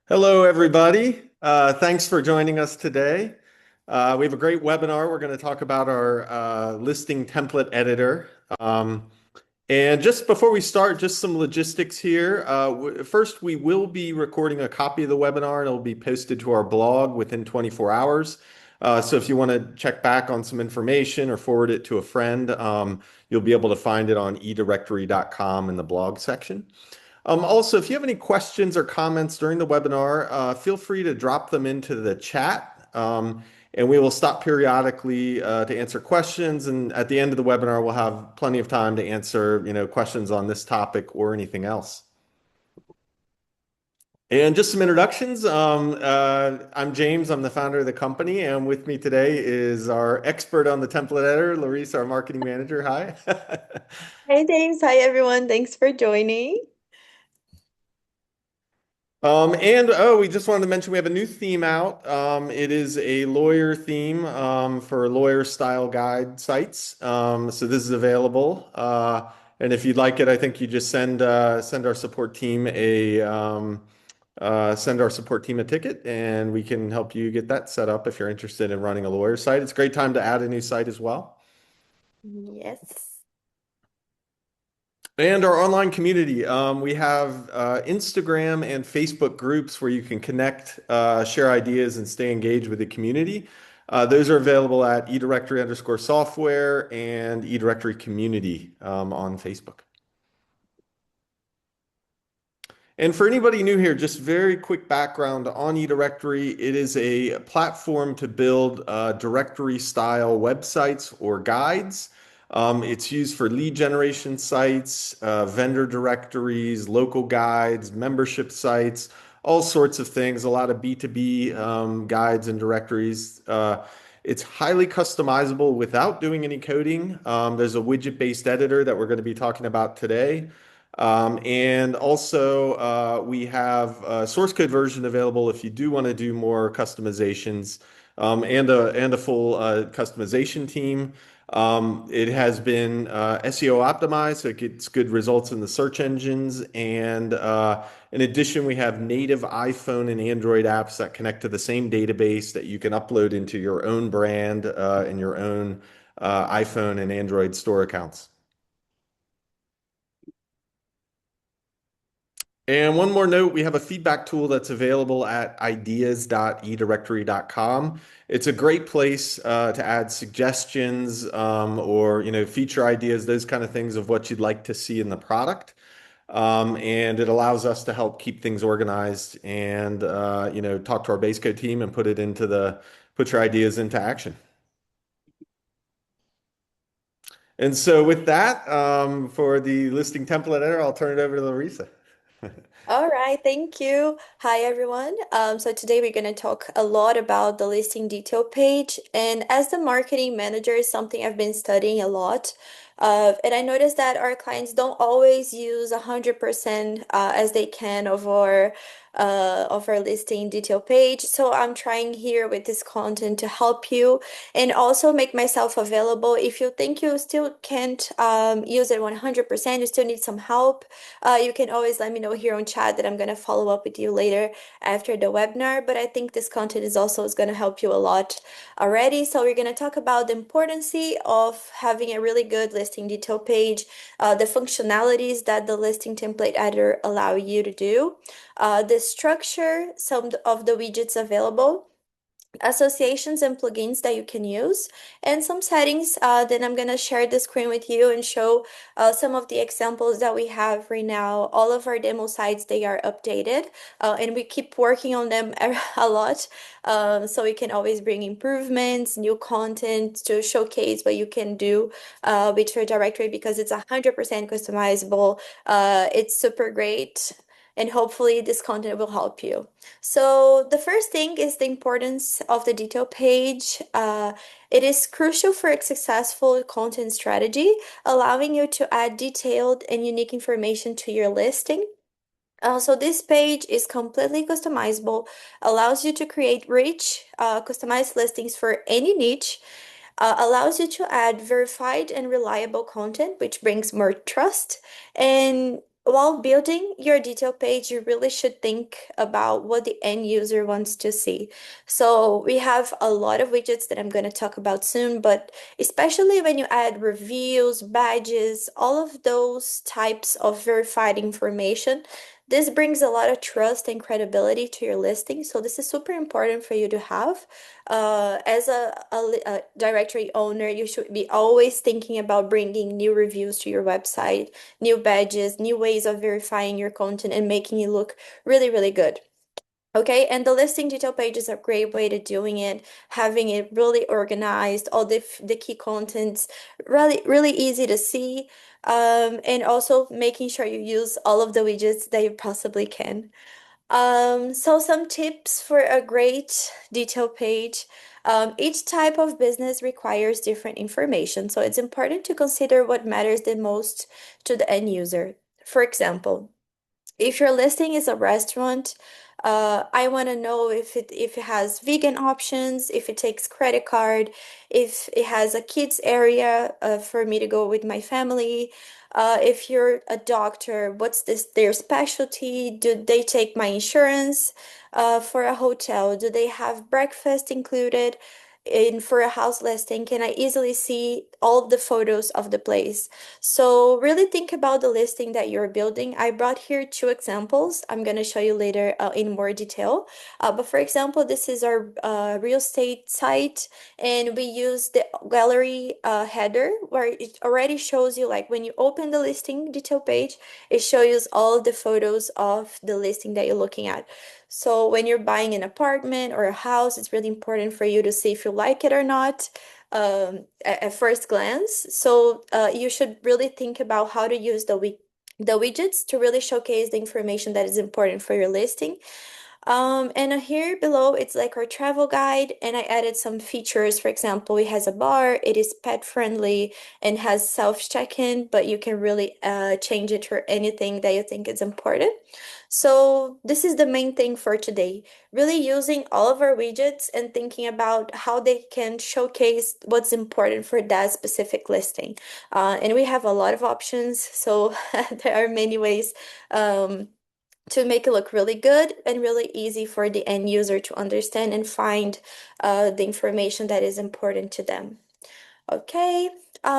Hello, everybody. Thanks for joining us today. We have a great webinar. We're going to talk about our listing template editor. And just before we start, just some logistics here. First, we will be recording a copy of the webinar and it'll be posted to our blog within 24 hours. So if you want to check back on some information or forward it to a friend, you'll be able to find it on eDirectory.com in the blog section. Also, if you have any questions or comments during the webinar, feel free to drop them into the chat, and we will stop periodically to answer questions. And at the end of the webinar, we'll have plenty of time to answer, questions on this topic or anything else. And just some introductions. I'm James. I'm the founder of the company, and with me today is our expert on the template editor, Larissa, our marketing manager. Hi. Hey James, hi everyone. Thanks for joining. And oh, we just wanted to mention we have a new theme out. It is a lawyer theme for lawyer style guide sites. So this is available. And if you'd like it, I think you just send our support team a ticket, and we can help you get that set up if you're interested in running a lawyer site. It's a great time to add a new site as well. Yes. And our online community. We have Instagram and Facebook groups where you can connect, share ideas, and stay engaged with the community. Those are available at eDirectory_software and eDirectory community on Facebook. And for anybody new here, just very quick background on eDirectory. It is a platform to build directory style websites or guides. It's used for lead generation sites, vendor directories, local guides, membership sites, all sorts of things, a lot of B2B guides and directories. It's highly customizable without doing any coding. There's a widget-based editor that we're going to be talking about today. And also, we have a source code version available if you do want to do more customizations, and a full customization team. It has been SEO optimized, so it gets good results in the search engines. And in addition, we have native iPhone and Android apps that connect to the same database that you can upload into your own brand and your own iPhone and Android store accounts. And one more note, we have a feedback tool that's available at ideas.edirectory.com. It's a great place to add suggestions or feature ideas, those kind of things of what you'd like to see in the product. And it allows us to help keep things organized and talk to our base code team and put your ideas into action. And so with that, for the listing template editor, I'll turn it over to Larissa. All right, thank you. Hi everyone. So today we're going to talk a lot about the listing detail page. And as the marketing manager is something I've been studying a lot. And I noticed that our clients don't always use 100% as they can of our listing detail page. So I'm trying here with this content to help you and also make myself available. If you think you still can't use it 100%, you still need some help, you can always let me know here on chat that I'm going to follow up with you later after the webinar. But I think this content is going to help you a lot already. So we're going to talk about the importance of having a really good listing detail page, the functionalities that the listing template editor allow you to do, the structure, some of the widgets available, associations and plugins that you can use, and some settings. Then I'm going to share the screen with you and show some of the examples that we have right now. All of our demo sites, they are updated, and we keep working on them a lot. So we can always bring improvements, new content to showcase what you can do with your directory because it's 100% customizable. It's super great. And hopefully this content will help you. So the first thing is the importance of the detail page. It is crucial for a successful content strategy, allowing you to add detailed and unique information to your listing. So this page is completely customizable, allows you to create rich, customized listings for any niche, allows you to add verified and reliable content, which brings more trust, and while building your detail page, you really should think about what the end user wants to see. So we have a lot of widgets that I'm going to talk about soon, but especially when you add reviews, badges, all of those types of verified information, this brings a lot of trust and credibility to your listing. So this is super important for you to have. As a directory owner, you should be always thinking about bringing new reviews to your website, new badges, new ways of verifying your content and making it look really, really good. Okay, and the listing detail page is a great way to doing it, having it really organized, all the key contents, really, really easy to see, and also making sure you use all of the widgets that you possibly can. So some tips for a great detail page. Each type of business requires different information, so it's important to consider what matters the most to the end user. For example, if your listing is a restaurant, I want to know if it has vegan options, if it takes credit card, if it has a kids area for me to go with my family. If you're a doctor, what's their specialty? Do they take my insurance? For a hotel, do they have breakfast included? In for a house listing, can I easily see all of the photos of the place? So really think about the listing that you're building. I brought here two examples. I'm going to show you later in more detail. But for example, this is our real estate site, and we use the gallery header where it already shows you, like when you open the listing detail page, it shows you all the photos of the listing that you're looking at. So when you're buying an apartment or a house, it's really important for you to see if you like it or not at first glance. So you should really think about how to use the widgets to really showcase the information that is important for your listing. And here below, it's like our travel guide, and I added some features. For example, it has a bar, it is pet friendly, and has self check-in, but you can really change it for anything that you think is important. So this is the main thing for today. Really using all of our widgets and thinking about how they can showcase what's important for that specific listing. And we have a lot of options, so there are many ways. To make it look really good and really easy for the end user to understand and find the information that is important to them. Okay,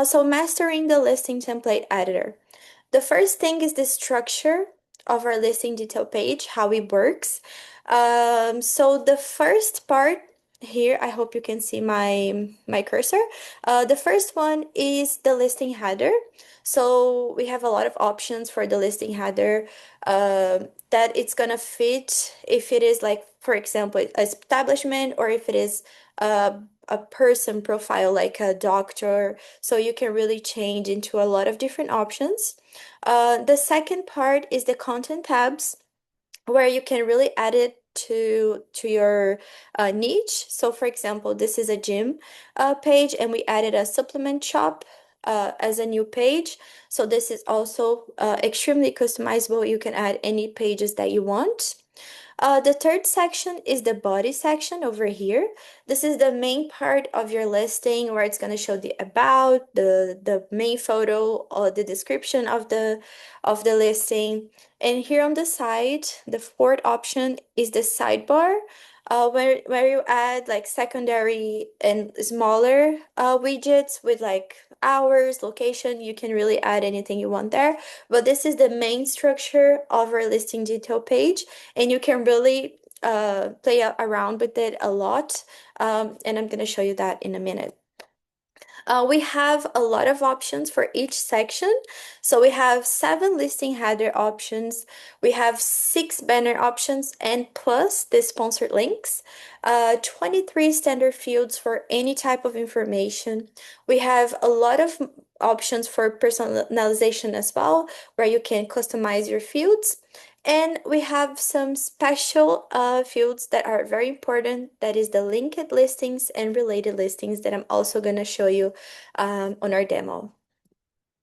so mastering the listing template editor. The first thing is the structure of our listing detail page, how it works. So the first part here, I hope you can see my cursor. The first one is the listing header. So we have a lot of options for the listing header that it's gonna fit if it is like, for example, establishment, or if it is a person profile like a doctor. So you can really change into a lot of different options. The second part is the content tabs, where you can really add it to your niche. So for example, this is a gym page, and we added a supplement shop as a new page. So this is also extremely customizable. You can add any pages that you want. The third section is the body section over here. This is the main part of your listing, where it's going to show the about, the main photo, or the description of the listing. And here on the side, the fourth option is the sidebar, where you add like secondary and smaller widgets with like hours, location. You can really add anything you want there. But this is the main structure of our listing detail page, and you can really play around with it a lot. And I'm going to show you that in a minute. We have a lot of options for each section. So we have 7 listing header options. We have 6 banner options, and plus the sponsored links. 23 standard fields for any type of information. We have a lot of options for personalization as well, where you can customize your fields. And we have some special fields that are very important. That is the linked listings and related listings that I'm also going to show you on our demo.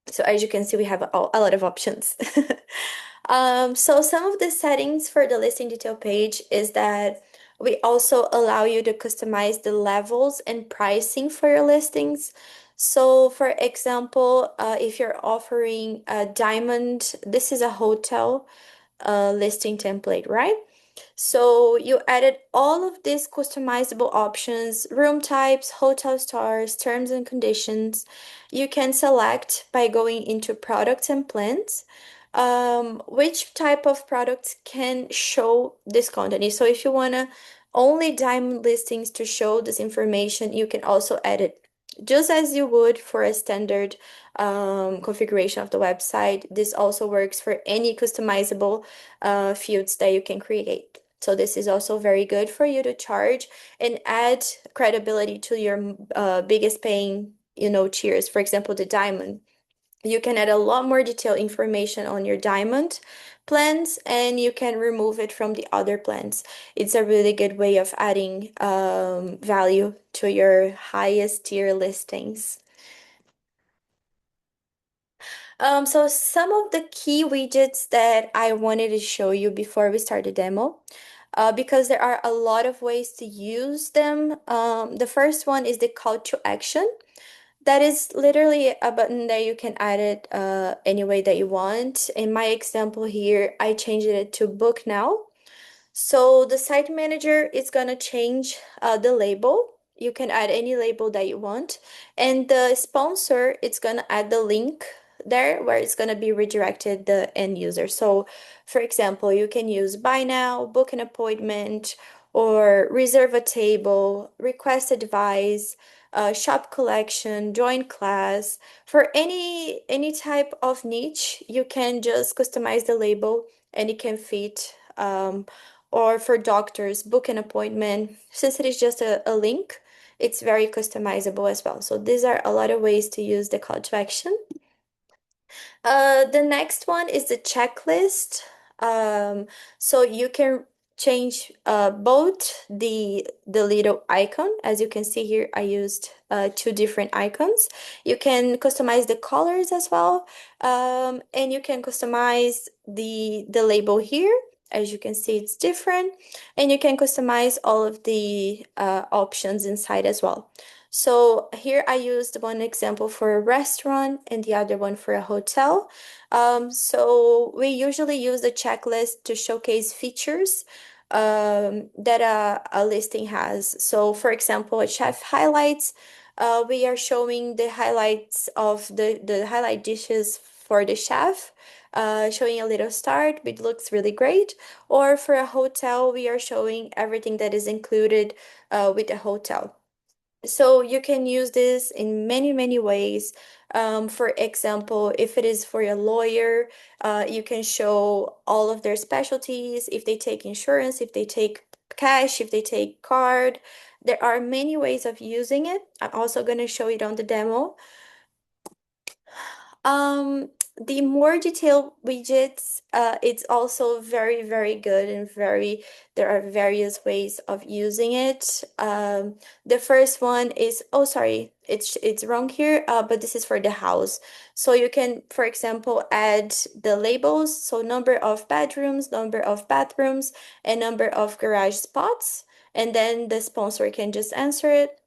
So as you can see, we have a lot of options. So some of the settings for the listing detail page is that we also allow you to customize the levels and pricing for your listings. So, for example, if you're offering a diamond, this is a hotel listing template, right? So you added all of these customizable options, room types, hotel stars, terms and conditions. You can select by going into products and plans, which type of products can show this content. So if you want to only diamond listings to show this information, you can also add it just as you would for a standard configuration of the website. This also works for any customizable fields that you can create. So this is also very good for you to charge and add credibility to your biggest paying, tiers. For example, the diamond. You can add a lot more detailed information on your diamond plans and you can remove it from the other plans. It's a really good way of adding value to your highest tier listings. So some of the key widgets that I wanted to show you before we start the demo, because there are a lot of ways to use them. The first one is the call to action. That is literally a button that you can add it any way that you want. In my example here, I changed it to book now. So the site manager is gonna change the label. You can add any label that you want. And the sponsor, it's gonna add the link there where it's gonna be redirected the end user. So for example, you can use buy now, book an appointment, or reserve a table, request advice, shop collection, join class. For any type of niche, you can just customize the label and it can fit or for doctors, book an appointment. Since it is just a link, it's very customizable as well. So these are a lot of ways to use the call to action. The next one is the checklist. Um, so you can change both the little icon. As you can see here, I used two different icons. You can customize the colors as well, and you can customize the label here. As you can see, it's different, and you can customize all of the options inside as well. So here I used one example for a restaurant and the other one for a hotel. So we usually use the checklist to showcase features that a listing has. So for example, a chef highlights, we are showing the highlights of the highlight dishes for the chef. Showing a little start, which looks really great. Or for a hotel, we are showing everything that is included with the hotel. So you can use this in many, many ways. For example, if it is for a lawyer, you can show all of their specialties, if they take insurance, if they take cash, if they take card. There are many ways of using it. I'm also going to show it on the demo. Um, the more detailed widgets, it's also very, very good and there are various ways of using it. The first one is, oh, sorry, it's wrong here, but this is for the house. So you can, for example, add the labels, so number of bedrooms, number of bathrooms, and number of garage spots, and then the sponsor can just answer it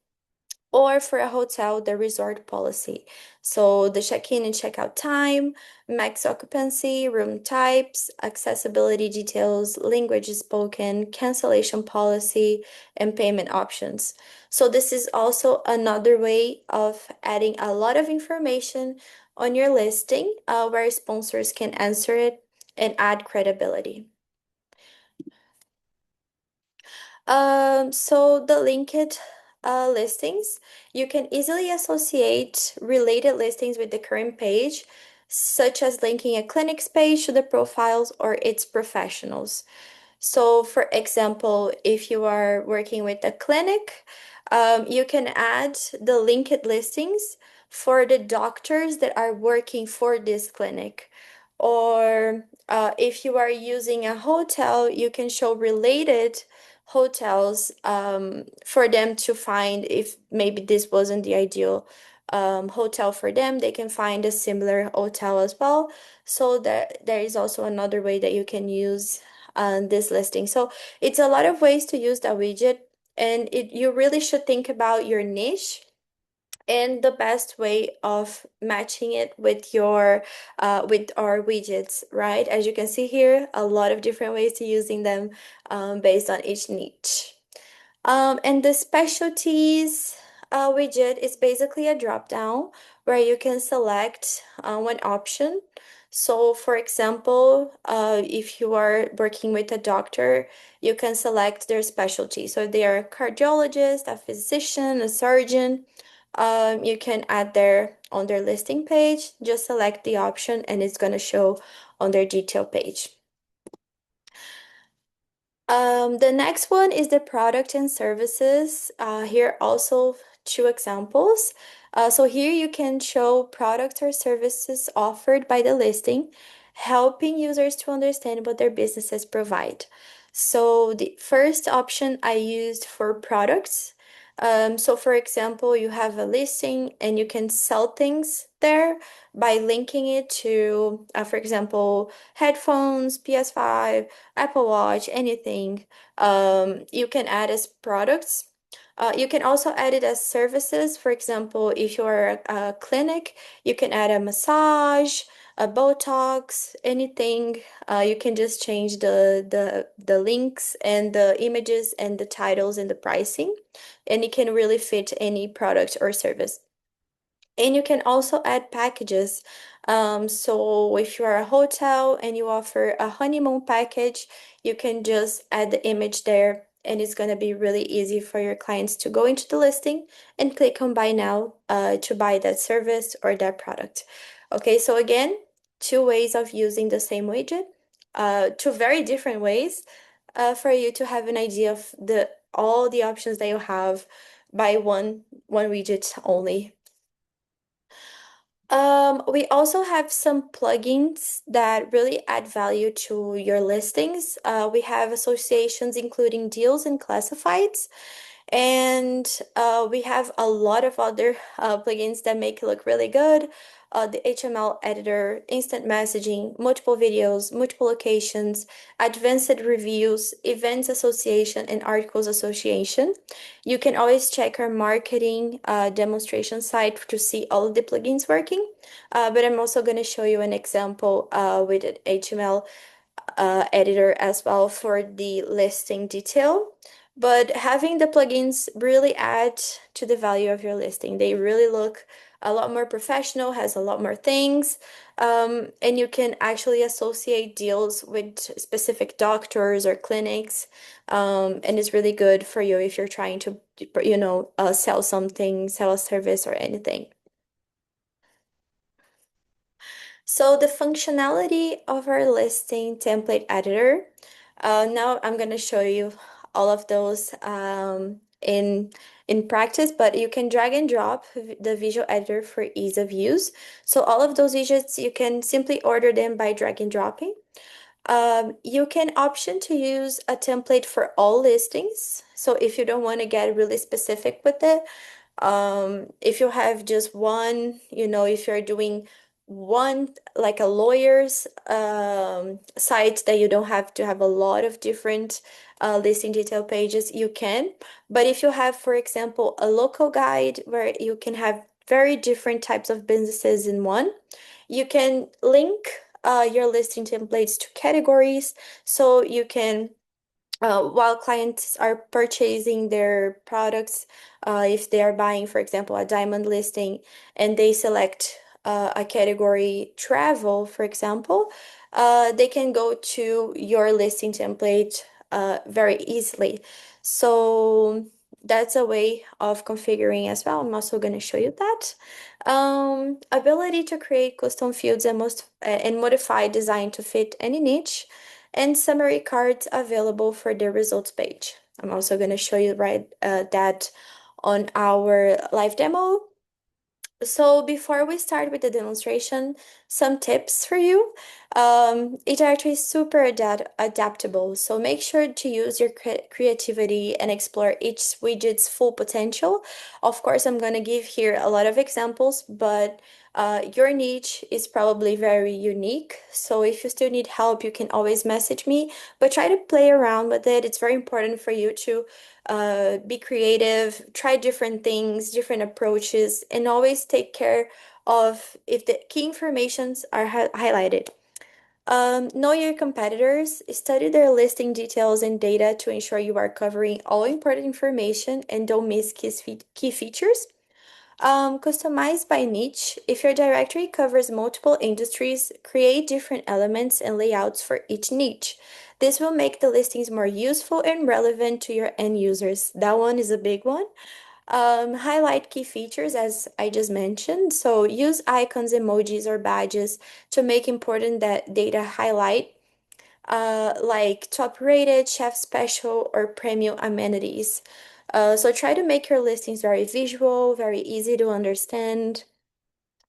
or for a hotel, the resort policy. So the check-in and check-out time, max occupancy, room types, accessibility details, language spoken, cancellation policy, and payment options. So this is also another way of adding a lot of information on your listing, where sponsors can answer it and add credibility. So the linked listings, you can easily associate related listings with the current page, such as linking a clinic's page to the profiles or its professionals. So, for example, if you are working with a clinic, you can add the linked listings for the doctors that are working for this clinic. Or if you are using a hotel, you can show related hotels for them to find if maybe this wasn't the ideal hotel for them, they can find a similar hotel as well. So that there is also another way that you can use this listing. So it's a lot of ways to use that widget, and you really should think about your niche and the best way of matching it with your with our widgets, right? As you can see here, a lot of different ways to using them based on each niche. And the specialties widget is basically a drop down where you can select one option. So, for example, if you are working with a doctor, you can select their specialty. So, if they are a cardiologist, a physician, a surgeon, you can add their on their listing page. Just select the option, and it's going to show on their detail page. The next one is the product and services. Here also two examples. So here you can show products or services offered by the listing, helping users to understand what their businesses provide. So the first option I used for products. So for example, you have a listing and you can sell things there by linking it to, for example, headphones, PS5, Apple Watch, anything. You can add as products. You can also add it as services. For example, if you're a clinic, you can add a massage, a Botox, anything. You can just change the links and the images and the titles and the pricing, and it can really fit any product or service. And you can also add packages. So if you are a hotel and you offer a honeymoon package, you can just add the image there, and it's going to be really easy for your clients to go into the listing and click on buy now to buy that service or that product. Okay, so again, two ways of using the same widget, two very different ways for you to have an idea of the all the options that you have by one widget only. We also have some plugins that really add value to your listings. We have associations including deals and classifieds. And we have a lot of other plugins that make it look really good. The HTML editor, instant messaging, multiple videos, multiple locations, advanced reviews, events association, and articles association. You can always check our marketing demonstration site to see all of the plugins working. But I'm also going to show you an example with an HTML editor as well for the listing detail. But having the plugins really add to the value of your listing. They really look a lot more professional, has a lot more things, and you can actually associate deals with specific doctors or clinics, and it's really good for you if you're trying to, sell something, sell a service or anything. So the functionality of our listing template editor, now I'm going to show you all of those in practice, but you can drag and drop the visual editor for ease of use. So all of those widgets, you can simply order them by drag and dropping. You can option to use a template for all listings. So if you don't want to get really specific with it, if you have just one, if you're doing one like a lawyer's site that you don't have to have a lot of different listing detail pages, you can. But if you have, for example, a local guide where you can have very different types of businesses in one, you can link your listing templates to categories so you can while clients are purchasing their products, if they are buying, for example, a diamond listing and they select a category travel, for example, they can go to your listing template very easily. So that's a way of configuring as well. I'm also going to show you that. Ability to create custom fields and modify design to fit any niche and summary cards available for the results page. I'm also going to show you that on our live demo. So before we start with the demonstration, some tips for you. eDirectory is super adaptable, so make sure to use your creativity and explore each widget's full potential. Of course, I'm going to give here a lot of examples, but Your niche is probably very unique. So if you still need help, you can always message me, but try to play around with it. It's very important for you to be creative, try different things, different approaches, and always take care of if the key informations are highlighted. Know your competitors, study their listing details and data to ensure you are covering all important information and don't miss key features. Customize by niche. If your directory covers multiple industries, create different elements and layouts for each niche. This will make the listings more useful and relevant to your end users. That one is a big one. Highlight key features as I just mentioned. So use icons, emojis, or badges to make important that data highlight, like top rated, chef special, or premium amenities. So try to make your listings very visual, very easy to understand.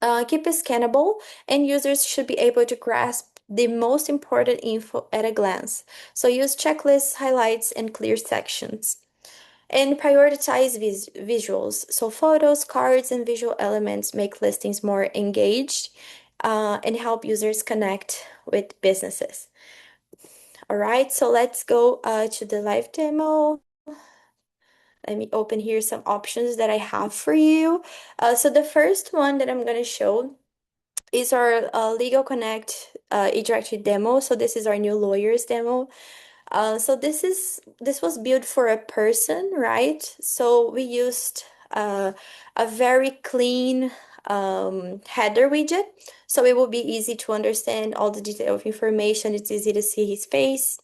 Keep it scannable, and users should be able to grasp the most important info at a glance. So use checklists, highlights, and clear sections. And prioritize visuals. So photos, cards, and visual elements make listings more engaged and help users connect with businesses. All right, so let's go to the live demo. Let me open here some options that I have for you. So the first one that I'm going to show is our Legal Connect eDirectory demo. So this is our new lawyers demo. So this was built for a person, right? So we used a very clean header widget, so it will be easy to understand all the detail of information. It's easy to see his face.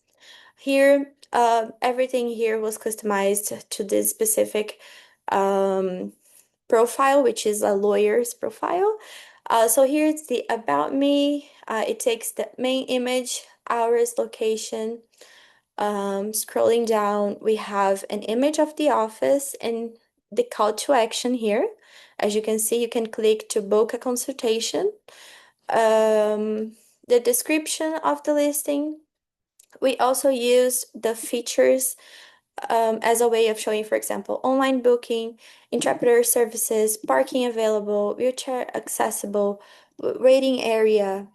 Here, everything here was customized to this specific um, profile, which is a lawyer's profile. So here it's the About Me. It takes the main image, hours, location. Scrolling down, we have an image of the office and the call to action here. As you can see, you can click to book a consultation. The description of the listing. We also use the features as a way of showing, for example, online booking, interpreter services, parking available, wheelchair accessible, rating area,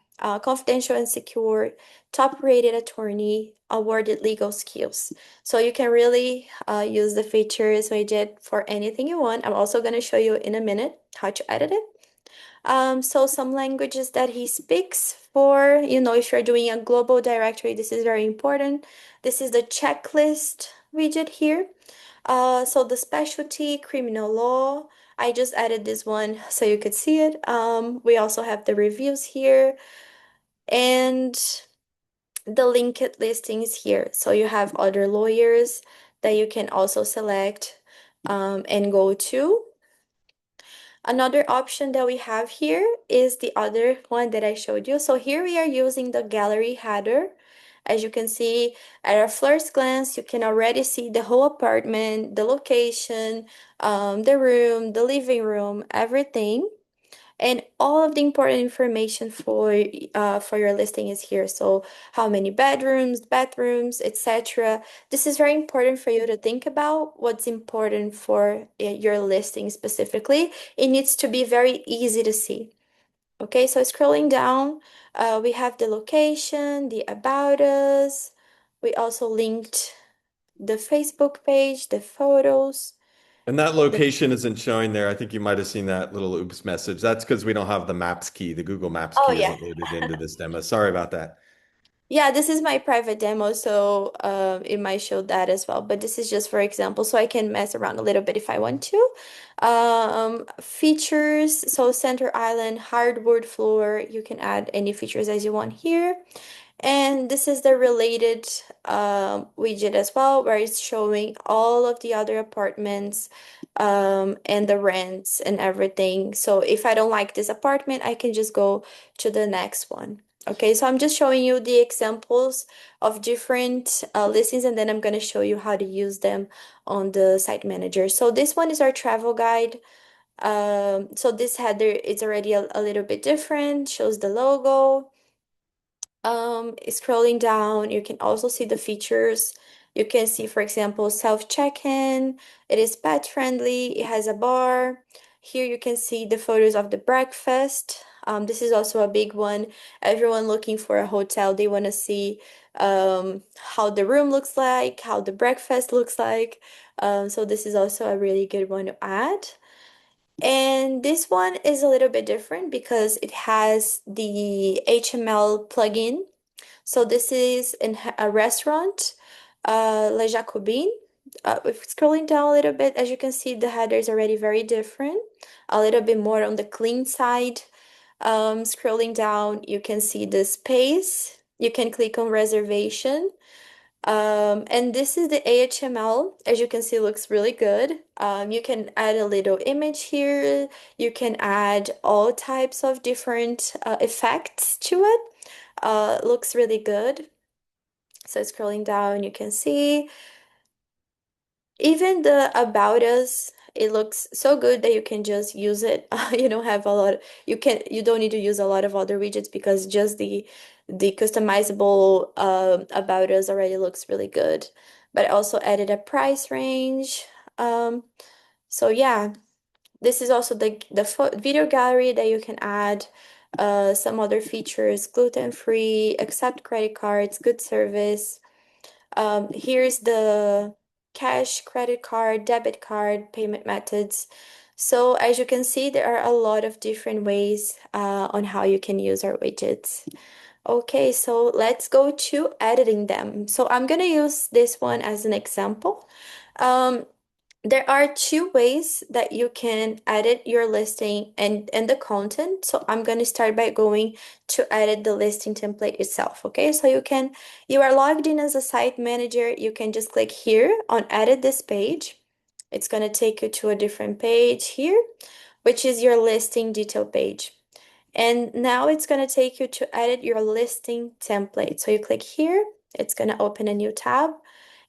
confidential and secure, top rated attorney, awarded legal skills. So you can really use the features widget for anything you want. I'm also going to show you in a minute how to edit it. So some languages that he speaks for, if you're doing a global directory, this is very important. This is the checklist widget here. So the specialty, criminal law, I just added this one so you could see it. We also have the reviews here and the linked listings here. So you have other lawyers that you can also select and go to. Another option that we have here is the other one that I showed you. So here we are using the gallery header. As you can see, at a first glance, you can already see the whole apartment, the location, the room, the living room, everything. And all of the important information for your listing is here. So how many bedrooms, bathrooms, etc. This is very important for you to think about what's important for your listing specifically. It needs to be very easy to see. Okay, so scrolling down, we have the location, the about us. We also linked the Facebook page, the photos. And that The location isn't showing there. I think you might have seen that little oops message. That's because we don't have the Maps key. The Google Maps Oh key yeah. isn't loaded into this demo. Sorry about that. Yeah, this is my private demo, so it might show that as well. But this is just for example, so I can mess around a little bit if I want to. Features, so center island, hardwood floor. You can add any features as you want here. And this is the related widget as well, where it's showing all of the other apartments and the rents and everything. So if I don't like this apartment, I can just go to the next one. Okay, so I'm just showing you the examples of different listings, and then I'm going to show you how to use them on the site manager. So this one is our travel guide. So this header is already a little bit different, shows the logo. Scrolling down, you can also see the features. You can see, for example, self check-in. It is pet friendly. It has a bar. Here you can see the photos of the breakfast. This is also a big one. Everyone looking for a hotel, they want to see how the room looks like, how the breakfast looks like. So this is also a really good one to add. And this one is a little bit different because it has the HTML plugin. So this is in a restaurant, Le Jacobin. If scrolling down a little bit, as you can see, the header is already very different, a little bit more on the clean side. Scrolling down, you can see the space. You can click on reservation. And this is the HTML. As you can see, looks really good. You can add a little image here. You can add all types of different effects to it. Looks really good. So scrolling down, you can see even the about us. It looks so good that you can just use it. You don't have a lot. You don't need to use a lot of other widgets because just the customizable about us already looks really good. But I also added a price range. Um, so yeah, this is also the video gallery that you can add. Some other features: gluten free, accept credit cards, good service. Here's the cash, credit card, debit card, payment methods. So as you can see, there are a lot of different ways on how you can use our widgets. Okay, so let's go to editing them. So I'm gonna use this one as an example. Um, there are two ways that you can edit your listing and the content. So I'm going to start by going to edit the listing template itself. Okay, so you are logged in as a site manager. You can just click here on edit this page. It's going to take you to a different page here, which is your listing detail page. And now it's going to take you to edit your listing template. So you click here, it's going to open a new tab.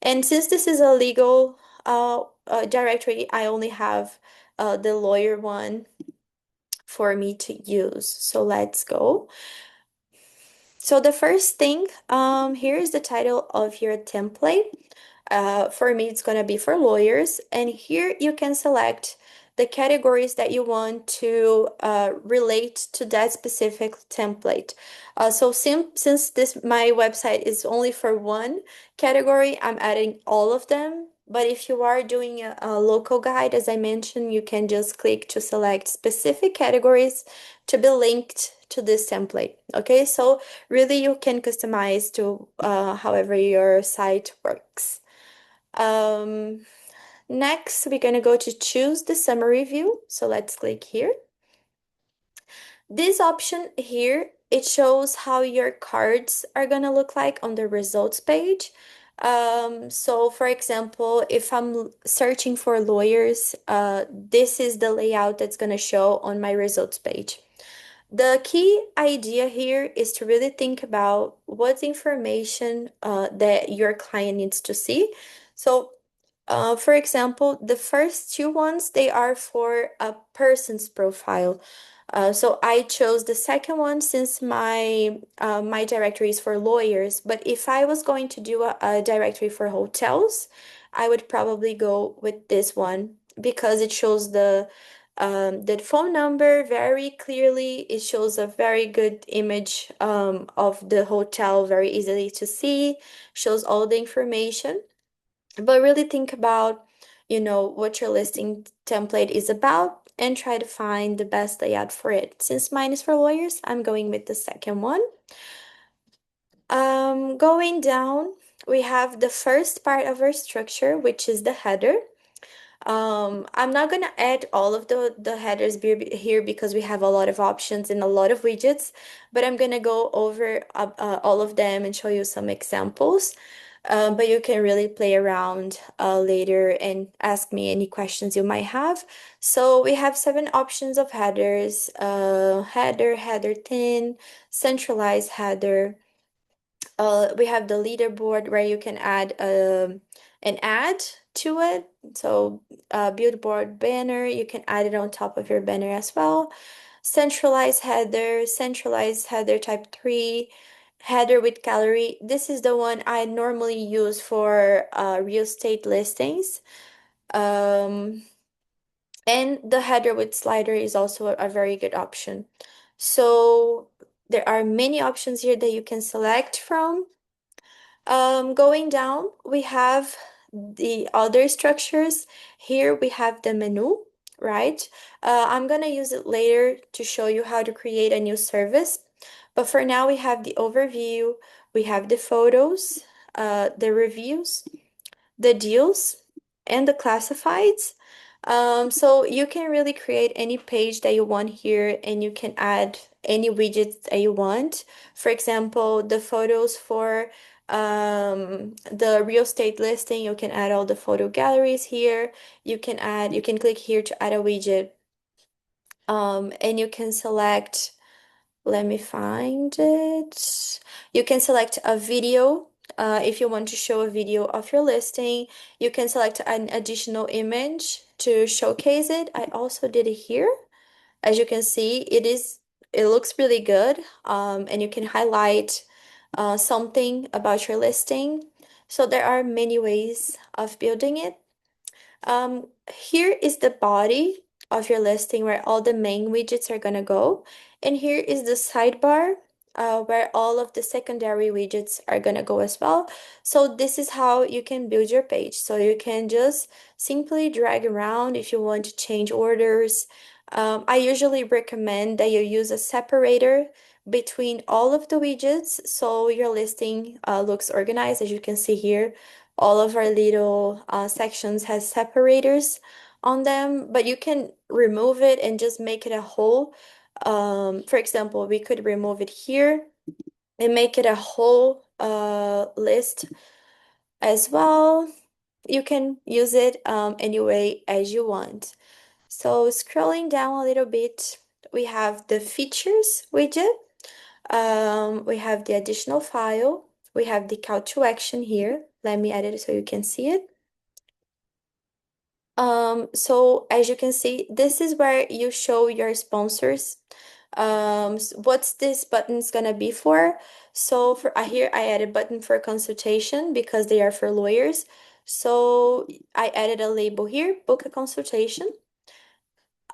And since this is a legal directory, I only have the lawyer one for me to use. So let's go. So the first thing, here is the title of your template. For me, it's gonna be for lawyers, and here you can select the categories that you want to relate to that specific template. Since this my website is only for one category, I'm adding all of them. But if you are doing a local guide, as I mentioned, you can just click to select specific categories to be linked to this template. Okay, so really you can customize to however your site works. Um, Next, we're going to go to choose the summary view. So let's click here. This option here, it shows how your cards are going to look like on the results page. So for example, if I'm searching for lawyers, this is the layout that's going to show on my results page. The key idea here is to really think about what information that your client needs to see. So, for example, the first two ones, they are for a person's profile. So I chose the second one since my directory is for lawyers. But if I was going to do a directory for hotels, I would probably go with this one because it shows the phone number very clearly. It shows a very good image of the hotel, very easily to see, shows all the information. But really think about, what your listing template is about and try to find the best layout for it. Since mine is for lawyers, I'm going with the second one. Going down, we have the first part of our structure, which is the header. I'm not gonna add all of the headers here because we have a lot of options and a lot of widgets, but I'm gonna go over all of them and show you some examples. But you can really play around later and ask me any questions you might have. So we have seven options of headers: header, header thin, centralized header. We have the leaderboard where you can add an ad to it. So, billboard banner, you can add it on top of your banner as well. Centralized header type 3, header with gallery. This is the one I normally use for real estate listings. Um, And the header with slider is also a very good option. So there are many options here that you can select from. Going down, we have the other structures. Here we have the menu, right? I'm gonna use it later to show you how to create a new service. But for now, we have the overview, we have the photos, the reviews, the deals, and the classifieds. So you can really create any page that you want here, and you can add any widgets that you want. For example, the photos for the real estate listing, you can add all the photo galleries here. You can click here to add a widget. And you can select, let me find it. You can select a video. If you want to show a video of your listing, you can select an additional image to showcase it. I also did it here. As you can see, it looks really good. And you can highlight something about your listing. So there are many ways of building it. Here is the body of your listing where all the main widgets are gonna go. And here is the sidebar where all of the secondary widgets are gonna go as well. So this is how you can build your page. So you can just simply drag around if you want to change orders. I usually recommend that you use a separator between all of the widgets so your listing looks organized. As you can see here, all of our little sections has separators on them, but you can remove it and just make it a whole. For example, we could remove it here and make it a whole list as well. You can use it any way as you want. So scrolling down a little bit, we have the features widget. We have the additional file. We have the call to action here. Let me edit it so you can see it. So as you can see, this is where you show your sponsors. What's this button's gonna be for? So for here, I added button for consultation because they are for lawyers. So I added a label here, book a consultation,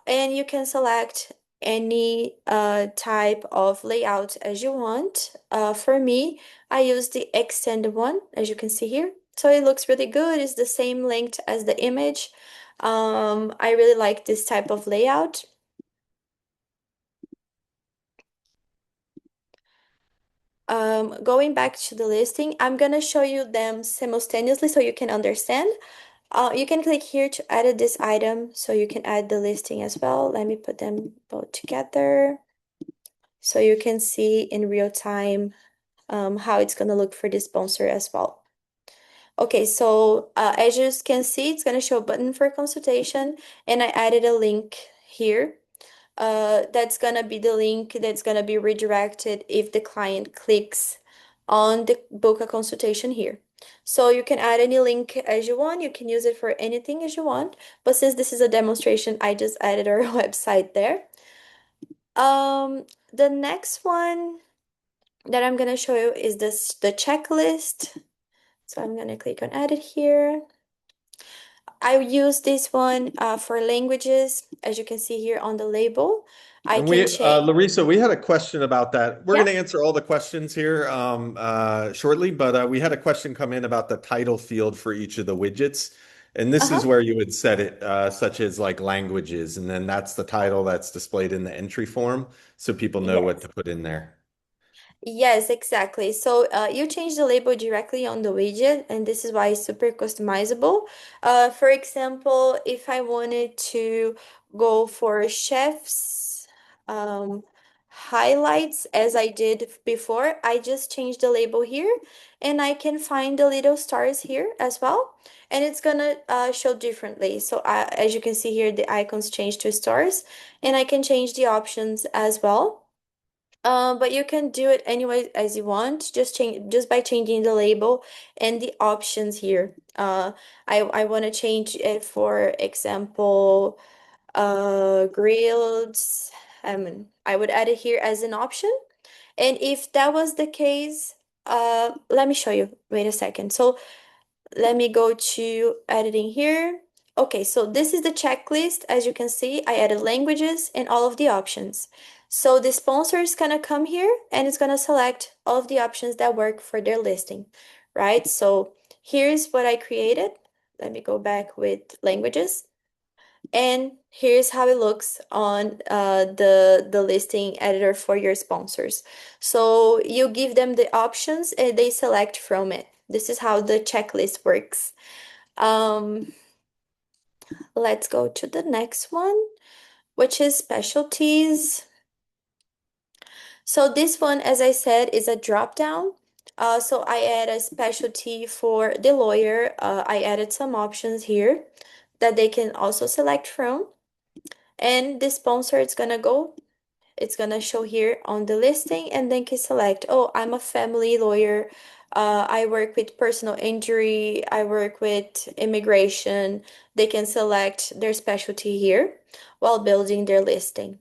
and you can select any type of layout as you want. For me, I use the extended one, as you can see here. So it looks really good. It's the same length as the image. I really like this type of layout. Going back to the listing, I'm gonna show you them simultaneously so you can understand. You can click here to edit this item so you can add the listing as well. Let me put them both together so you can see in real time how it's gonna look for the sponsor as well. Okay, so as you can see, it's gonna show a button for consultation, and I added a link here. That's gonna be the link that's gonna be redirected if the client clicks on the book a consultation here. So you can add any link as you want. You can use it for anything as you want. But since this is a demonstration, I just added our website there. The next one that I'm gonna show you is the checklist. So I'm gonna click on edit here. I use this one for languages, as you can see here on the label. I And can change. Larissa, we had a question about that. We're Yeah. going to answer all the questions here shortly, but we had a question come in about the title field for each of the widgets. And this is Uh-huh. where you would set it, such as like languages. And then that's the title that's displayed in the entry form so people know what Yes. to put in there. Yes, exactly. So you change the label directly on the widget, and this is why it's super customizable. For example, if I wanted to go for chefs highlights as I did before, I just change the label here, and I can find the little stars here as well, and it's gonna show differently. So as you can see here, the icons change to stars, and I can change the options as well. But you can do it anyway as you want, just by changing the label and the options here. I want to change it, for example, grilled. I would add it here as an option. And if that was the case, let me show you. Wait a second. So let me go to editing here. Okay, so this is the checklist. As you can see, I added languages and all of the options. So the sponsor is gonna come here and it's gonna select all of the options that work for their listing, right? So here's what I created. Let me go back with languages. And here's how it looks on the listing editor for your sponsors. So you give them the options and they select from it. This is how the checklist works. Um, let's go to the next one, which is specialties. So this one, as I said, is a drop down. So I add a specialty for the lawyer. I added some options here that they can also select from. And the sponsor, it's gonna show here on the listing and then can select, oh, I'm a family lawyer. I work with personal injury. I work with immigration. They can select their specialty here while building their listing.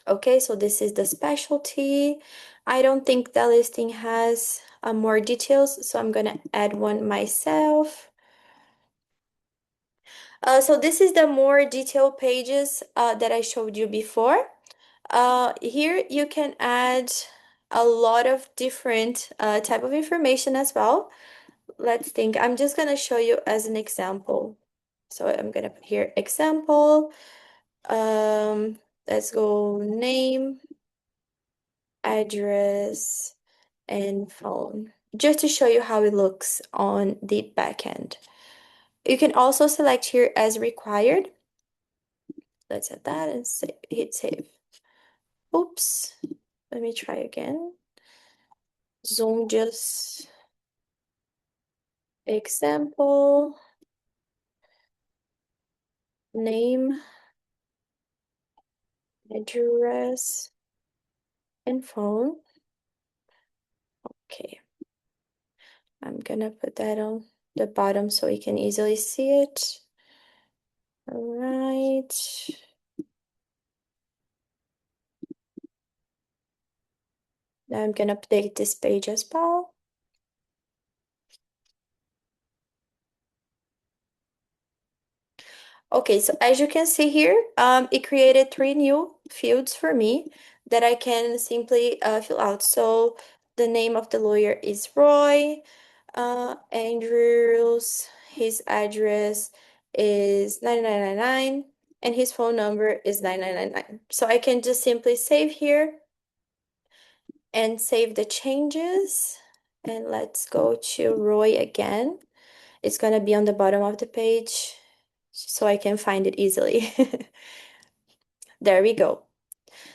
Okay, so this is the specialty. I don't think the listing has more details, so I'm gonna add one myself. So this is the more detailed pages that I showed you before. Here you can add a lot of different type of information as well. Let's think. I'm just gonna show you as an example. So I'm gonna put here example. Let's go name, address, and phone, just to show you how it looks on the back end. You can also select here as required. Let's add that and hit save. Oops, let me try again. Zoom just example, name, address, and phone. Okay, I'm gonna put that on the bottom so you can easily see it. All right. Now I'm gonna update this page as well. Okay, so as you can see here, it created three new fields for me that I can simply fill out. So the name of the lawyer is Roy, Andrews, his address is 9999, and his phone number is 9999. So I can just simply save here and save the changes. And let's go to Roy again. It's gonna be on the bottom of the page so I can find it easily. There we go.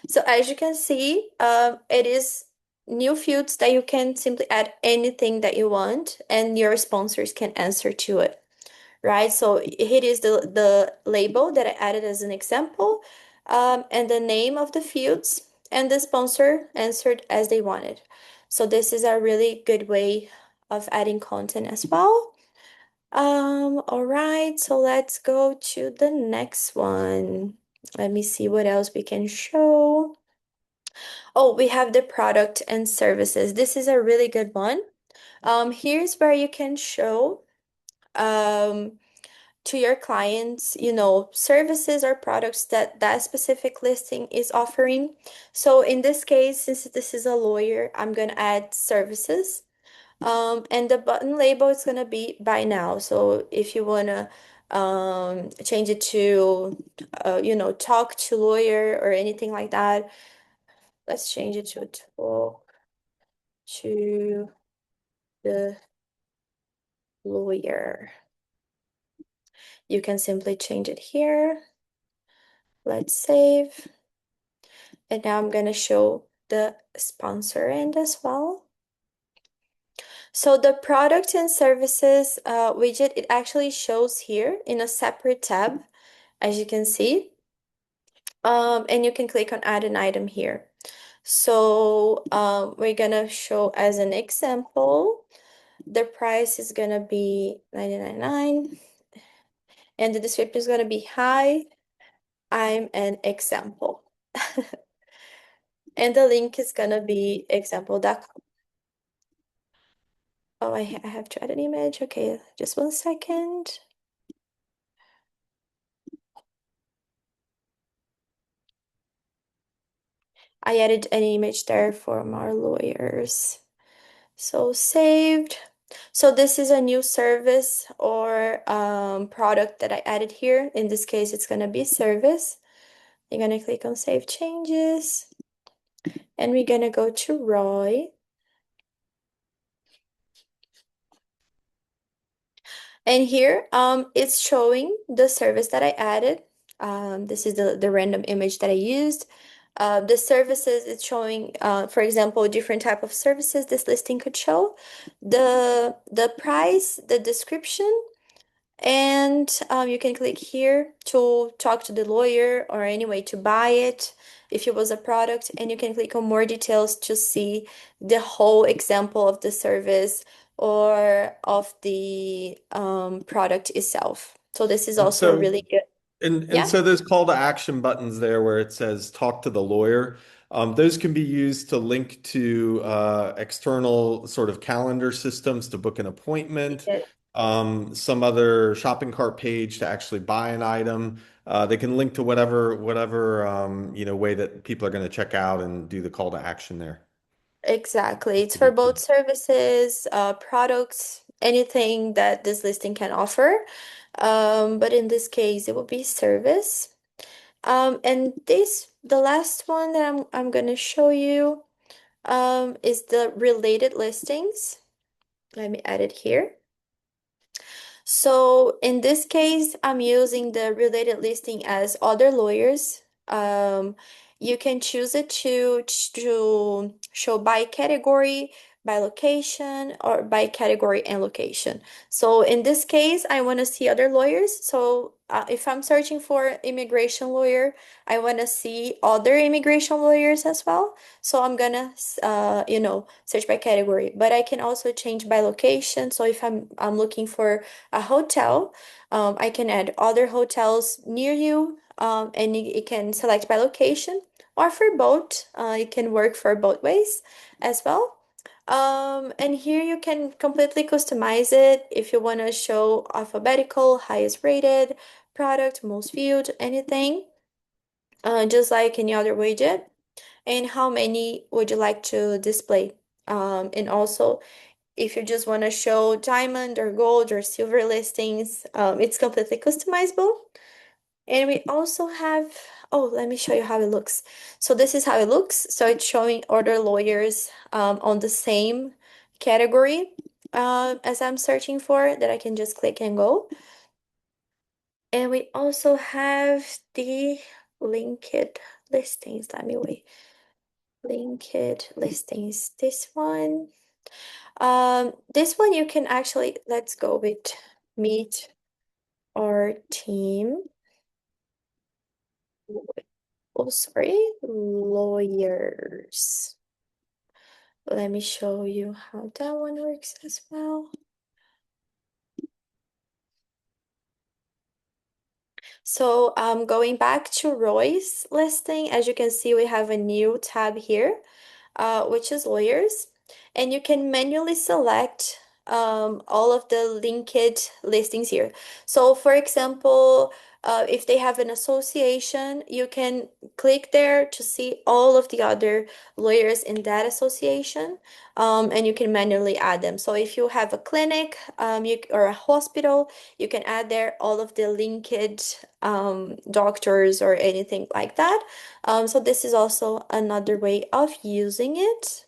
So as you can see, it is new fields that you can simply add anything that you want and your sponsors can answer to it, right? So here is the label that I added as an example, and the name of the fields, and the sponsor answered as they wanted. So this is a really good way of adding content as well. All right, so let's go to the next one. Let me see what else we can show. Oh, we have the product and services. This is a really good one. Here's where you can show um, to your clients, services or products that that specific listing is offering. So in this case, since this is a lawyer, I'm gonna add services. And the button label is gonna be buy now. So if you wanna change it to, talk to lawyer or anything like that, let's change it to talk to the lawyer. You can simply change it here. Let's save. And now I'm gonna show the sponsor end as well. So the product and services widget, it actually shows here in a separate tab, as you can see. And you can click on add an item here. So we're gonna show as an example, the price is gonna be 99.9 and the description is gonna be hi, I'm an example. And the link is gonna be example.com. Oh, I have to add an image. Okay, just 1 second. I added an image there for our lawyers. So saved. So this is a new service or product that I added here. In this case, it's going to be service. You're going to click on Save Changes, and we're going to go to Roy. And here, it's showing the service that I added. This is the random image that I used. The services, it's showing, for example, different type of services this listing could show. The price, the description, and you can click here to talk to the lawyer or anyway to buy it if it was a product. And you can click on more details to see the whole example of the service or of the product itself. So this is And also a so really good. and Yeah, so those call to action buttons there where it says talk to the lawyer, those can be used to link to external sort of calendar systems to book an appointment, some other shopping cart page to actually buy an item. They can link to whatever way that people are going to check out and do the call to action there. exactly. It's for Pretty both cool. services, products, anything that this listing can offer. But in this case, it will be service. And the last one that I'm gonna show you, is the related listings. Let me add it here. So in this case, I'm using the related listing as other lawyers. You can choose it to show by category, by location, or by category and location. So in this case, I want to see other lawyers. So if I'm searching for immigration lawyer, I want to see other immigration lawyers as well. So I'm gonna, search by category. But I can also change by location. So if I'm looking for a hotel, I can add other hotels near you, and it can select by location or for both. It can work for both ways as well. And here you can completely customize it if you want to show alphabetical, highest rated, product, most viewed, anything, just like any other widget. And how many would you like to display? And also, if you just want to show diamond or gold or silver listings, it's completely customizable. And we also have, oh, let me show you how it looks. So this is how it looks. So it's showing other lawyers on the same category as I'm searching for that I can just click and go. And we also have the linked listings. Let me wait. Linked listings. This one you can actually, let's go with meet our team. Oh, sorry, lawyers. Let me show you how that one works as well. So going back to Roy's listing, as you can see, we have a new tab here, which is lawyers. And you can manually select all of the linked listings here. So for example, if they have an association, you can click there to see all of the other lawyers in that association, and you can manually add them. So if you have a clinic or a hospital, you can add there all of the linked doctors or anything like that. So this is also another way of using it.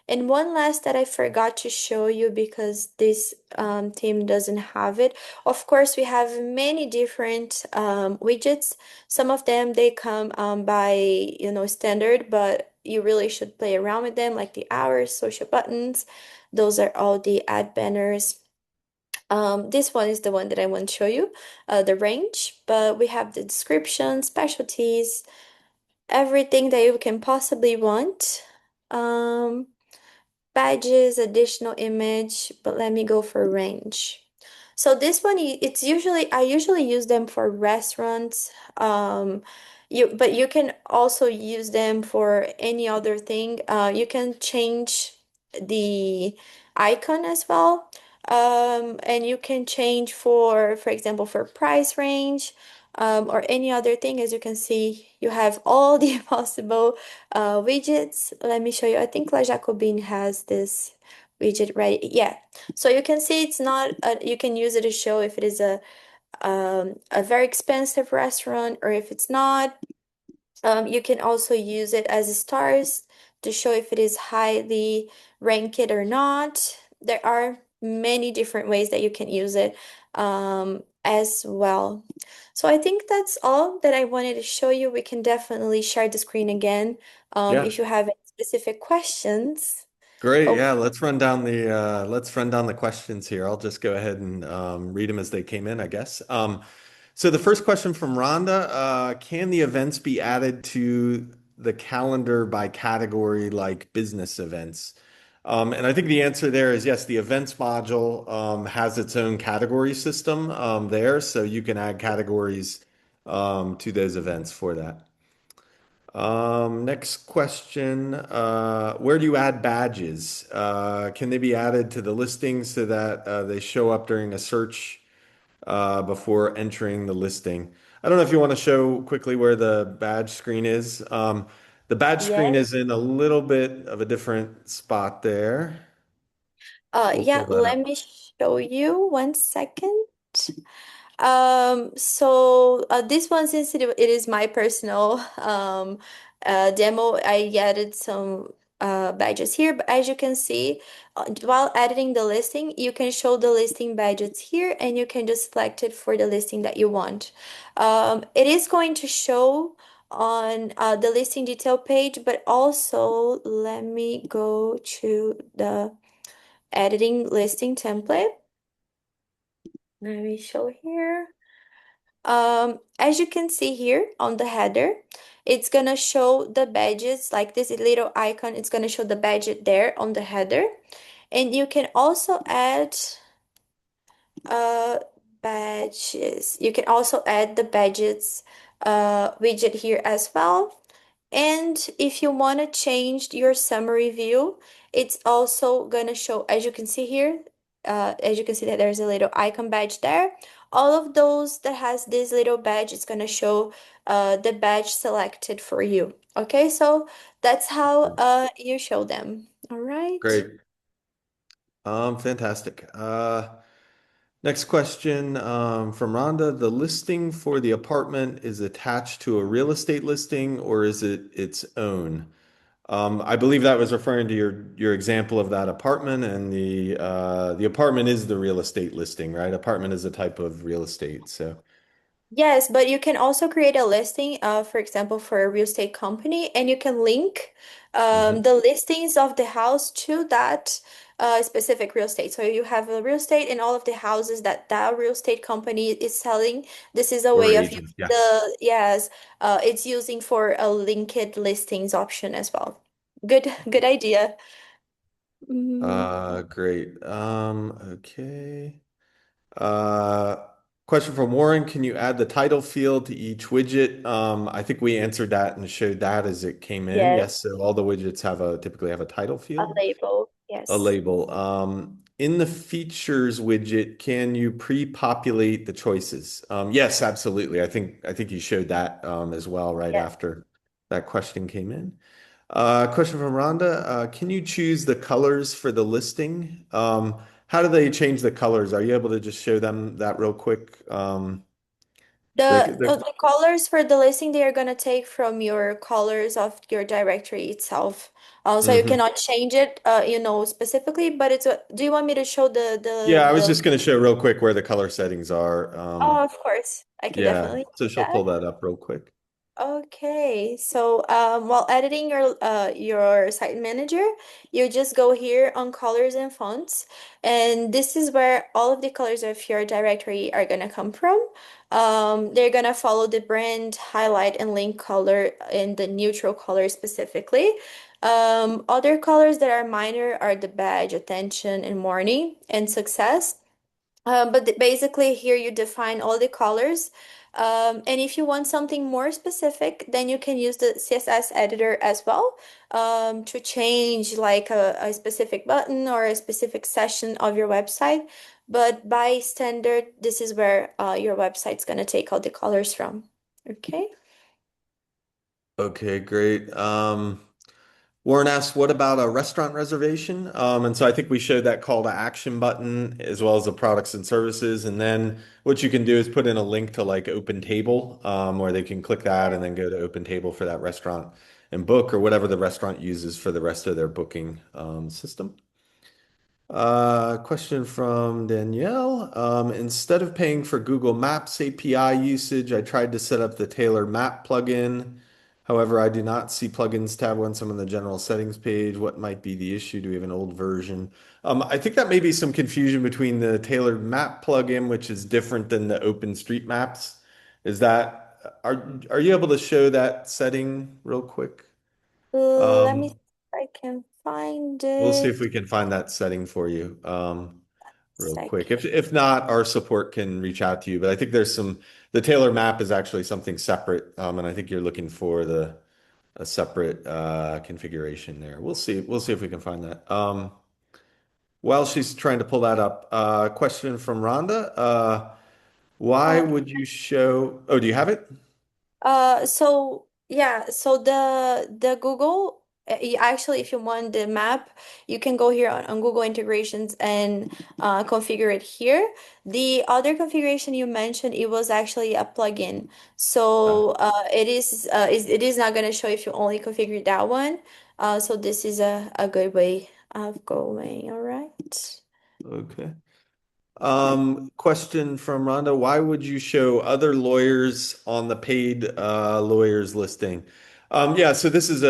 And one last that I forgot to show you because this team doesn't have it. Of course, we have many different widgets. Some of them they come by standard, but you really should play around with them, like the hours, social buttons. Those are all the ad banners. This one is the one that I want to show you, the range, but we have the description, specialties, everything that you can possibly want. Um, Badges, additional image, but let me go for range. So this one, it's usually, I usually use them for restaurants. But you can also use them for any other thing. You can change the icon as well. And you can change for example, for price range. or any other thing. As you can see, you have all the possible widgets. Let me show you. I think La Jacobin has this widget right. Yeah. So you can see it's not, you can use it to show if it is a very expensive restaurant or if it's not. You can also use it as stars to show if it is highly ranked or not. There are many different ways that you can use it as well. So I think that's all that I wanted to show you. We can definitely share the screen again Yeah. if you have any specific questions. Great. Hope, Yeah, let's run down the questions here. I'll just go ahead and read them as they came in, I guess. So the first question from Rhonda, can the events be added to the calendar by category like business events? And I think the answer there is yes, the events module has its own category system there, so you can add categories to those events for that. Next question. Where do you add badges? Can they be added to the listing so that they show up during a search before entering the listing? I don't know if you want to show quickly where the badge screen is. The badge screen yes. is in a little bit of a different spot there. We'll Yeah, pull that let up. me show you 1 second. So this one, since it is my personal demo, I added some badges here. But as you can see, while editing the listing, you can show the listing badges here, and you can just select it for the listing that you want. It is going to show on the listing detail page, but also let me go to the editing listing template. Let me show here. As you can see here on the header, it's gonna show the badges, like this little icon, it's gonna show the badge there on the header. And you can also add uh badges. You can also add the badges widget here as well. And if you want to change your summary view, it's also gonna show, as you can see here, as you can see that there's a little icon badge there. All of those that has this little badge, it's gonna show the badge selected for you. Okay, so that's how you show them. All right. Great. Fantastic. Next question from Rhonda. The listing for the apartment is attached to a real estate listing or is it its own? I believe that was referring to your example of that apartment, and the apartment is the real estate listing, right? Apartment is a type of real estate. So, Yes, but you can also create a listing, for example, for a real estate company, and you can link mhm. the listings of the house to that specific real estate. So you have a real estate and all of the houses that that real estate company is selling. This is a Or way of using agent. Yeah. yes, it's using for a linked listings option as well. Good idea. Mm, Great. Okay. Uh, Question from Warren. Can you add the title field to each widget? I think we answered that and showed that as it came in. yes, Yes, so all the widgets typically have a title a field, label. a Yes. label. In the features widget, can you pre-populate the choices? Yes, absolutely. I think you showed that as well right Yes. after that question came in. Question from Rhonda. Can you choose the colors for the listing? How do they change the colors? Are you able to just show them that real quick? The colors for the listing they are gonna take from your colors of your directory itself. So you Mhm. cannot change it, specifically. But do you want me to show the Yeah, the I was the? just going to show real quick where the color settings are. Oh, of course, I can Yeah, definitely so do she'll that. pull that up real quick. Okay, so while editing your site manager, you just go here on colors and fonts, and this is where all of the colors of your directory are gonna come from. They're gonna follow the brand, highlight, and link color and the neutral color specifically. Other colors that are minor are the badge, attention, and morning, and success. Basically, here you define all the colors. And if you want something more specific, then you can use the CSS editor as well to change like a specific button or a specific section of your website. but by standard, this is where your website's gonna take all the colors from. Okay. Okay, great. Warren asks, what about a restaurant reservation? And so I think we showed that call to action button as well as the products and services. And then what you can do is put in a link to like Open Table, where they can click that and then go to Open Table for that restaurant and book or whatever the restaurant uses for the rest of their booking system. Question from Danielle. Instead of paying for Google Maps API usage, I tried to set up the Tailor Map plugin. However, I do not see plugins tab once I'm on the general settings page. What might be the issue? Do we have an old version? I think that may be some confusion between the tailored map plugin, which is different than the OpenStreetMaps. Is that, are you able to show that setting real quick? Let me see Um, if I can find we'll see if it. we can find that setting for you. Real quick. Second. If not, our support can reach out to you. But I think there's the Taylor map is actually something separate, and I think you're looking for the a separate configuration there. We'll see. We'll see if we can find that. While she's trying to pull that up, question from Rhonda. Why Uh, would you show? Oh, do you have it? so yeah, so the Google actually, if you want the map, you can go here on Google integrations and configure it here. The other configuration you mentioned, it was actually a plugin. Ah, So it is not going to show if you only configure that one. So this is a good way of going. All right. okay. Question from Rhonda. Why would you show other lawyers on the paid lawyers listing? Yeah, so this is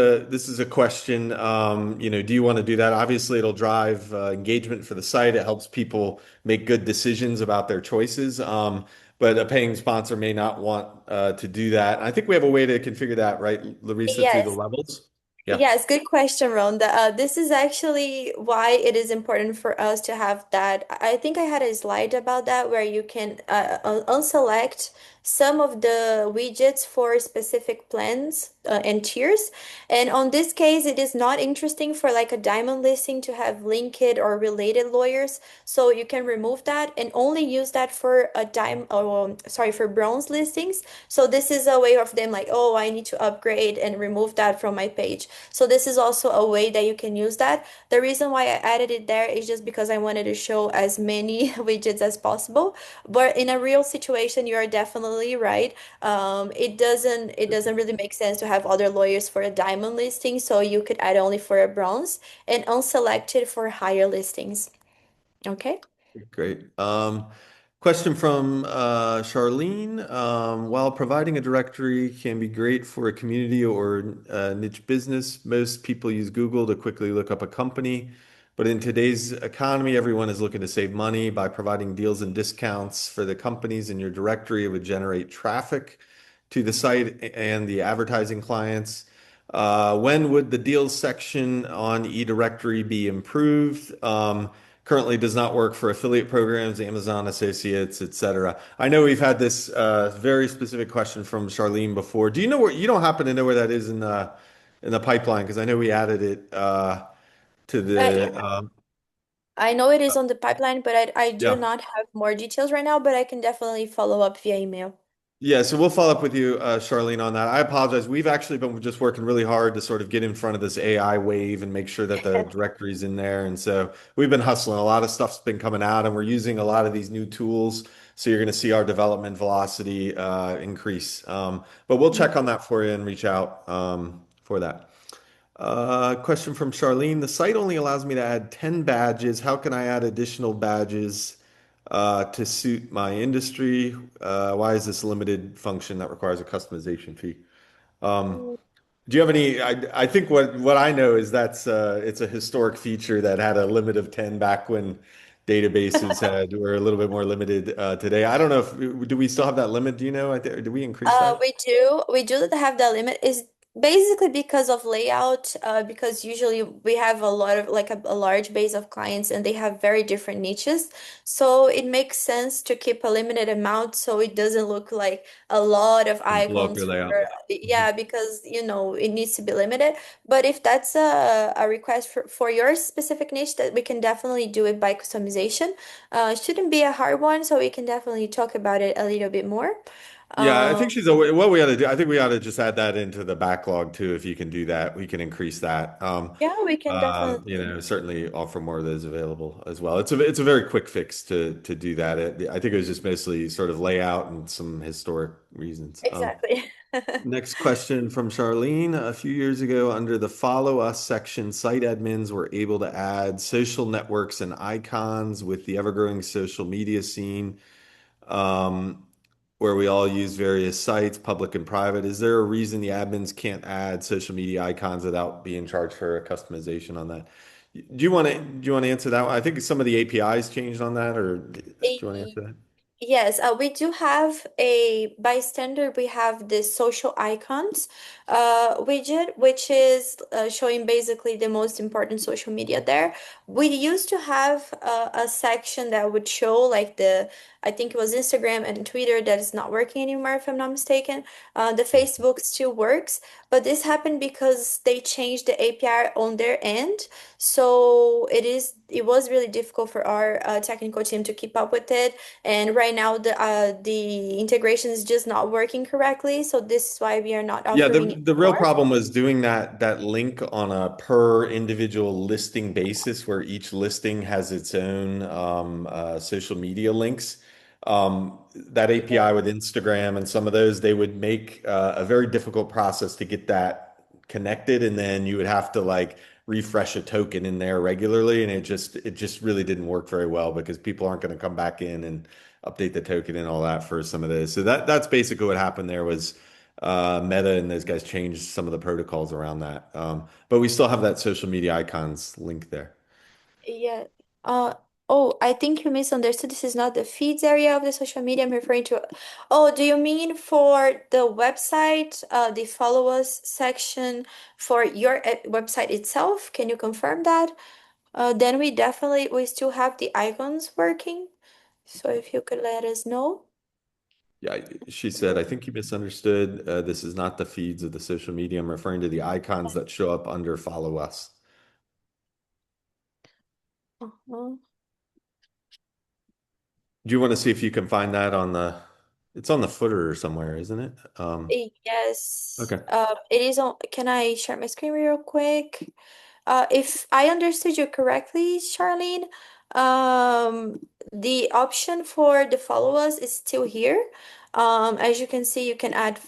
a question. Do you want to do that? Obviously, it'll drive engagement for the site. It helps people make good decisions about their choices. But a paying sponsor may not want to do that. I think we have a way to configure that, right, Larissa, through the Yes. levels. Yeah. Yes, good question, Rhonda. This is actually why it is important for us to have that. I think I had a slide about that where you can unselect some of the widgets for specific plans and tiers. And on this case, it is not interesting for like a diamond listing to have linked or related lawyers. So you can remove that and only use that for a sorry, for bronze listings. So this is a way of them like, oh, I need to upgrade and remove that from my page. So this is also a way that you can use that. The reason why I added it there is just because I wanted to show as many widgets as possible. But in a real situation, you are definitely right. It doesn't really make sense to have other lawyers for a diamond listing, so you could add only for a bronze and unselected for higher listings. Okay. Great. Question from Charlene. While providing a directory can be great for a community or niche business, most people use Google to quickly look up a company. But in today's economy, everyone is looking to save money by providing deals and discounts for the companies in your directory. It would generate traffic to the site and the advertising clients. When would the deals section on eDirectory be improved? Currently does not work for affiliate programs, Amazon associates, etc. I know we've had this very specific question from Charlene before. Do you know where you don't happen to know where that is in the pipeline? Because I know we added it to Yeah, the I know it is on the pipeline, but I do yeah. not have more details right now, but I can definitely follow up via email. Yeah, so we'll follow up with you, Charlene, on that. I apologize. We've actually been just working really hard to sort of get in front of this AI wave and make sure that the directory's in there. And so we've been hustling. A lot of stuff's been coming out, and we're using a lot of these new tools. So you're going to see our development velocity increase. But we'll check on that for you and reach out for that. Question from Charlene. The site only allows me to add 10 badges. How can I add additional badges to suit my industry? Why is this a limited function that requires a customization fee? Um, Mm. do you have any? I think what I know is it's a historic feature that had a limit of 10 back when databases were a little bit more limited today. I don't know if do we still have that limit? Do you know? Did we increase that? We do have the limit. Is Basically, because of layout, because usually we have a lot of like a large base of clients and they have very different niches. So it makes sense to keep a limited amount so it doesn't look like a lot of And blow up your icons layout. for, Mhm. yeah, because it needs to be limited. But if that's a request for your specific niche, that we can definitely do it by customization. Shouldn't be a hard one, so we can definitely talk about it a little bit more. Yeah, I Um, think what we ought to do. I think we ought to just add that into the backlog too. If you can do that, we can increase that. yeah, we can definitely. Certainly offer more of those available as well. It's a very quick fix to do that. I think it was just mostly sort of layout and some historic reasons. Exactly. Next question from Charlene. A few years ago, under the Follow Us section, site admins were able to add social networks and icons with the ever-growing social media scene, um, where we all use various sites, public and private. Is there a reason the admins can't add social media icons without being charged for a customization on that? Do you want to answer that one? I think some of the APIs changed on that, or do you want to answer that? Yes, we do have a by standard, we have the social icons widget, which is showing basically the most important social media there. We used to have a section that would show like I think it was Instagram and Twitter that is not working anymore, if I'm not mistaken. The Facebook still works, but this happened because they changed the API on their end. So it was really difficult for our technical team to keep up with it, and right now the integration is just not working correctly. So this is why we are not Yeah, offering it the real more. problem was doing that link on a per individual listing basis, where each listing has its own social media links. That API with Instagram and some of those, they would make a very difficult process to get that connected, and then you would have to like refresh a token in there regularly, and it just really didn't work very well because people aren't going to come back in and update the token and all that for some of those. So that's basically what happened there was Meta and those guys changed some of the protocols around that. But we still have that social media icons link there. Yeah. Uh, oh, I think you misunderstood. This is not the feeds area of the social media I'm referring to. Oh, do you mean for the website, the follow us section for your website itself? Can you confirm that? Then we still have the icons working. So if you could let us know. Yeah, she said, I think you misunderstood. This is not the feeds of the social media. I'm referring to the icons that show up under follow us. Uh-huh. Do you want to see if you can find that it's on the footer or somewhere, isn't it? Yes, Okay. it is on. Can I share my screen real quick? If I understood you correctly, Charlene, the option for the follow us is still here. As you can see, you can add.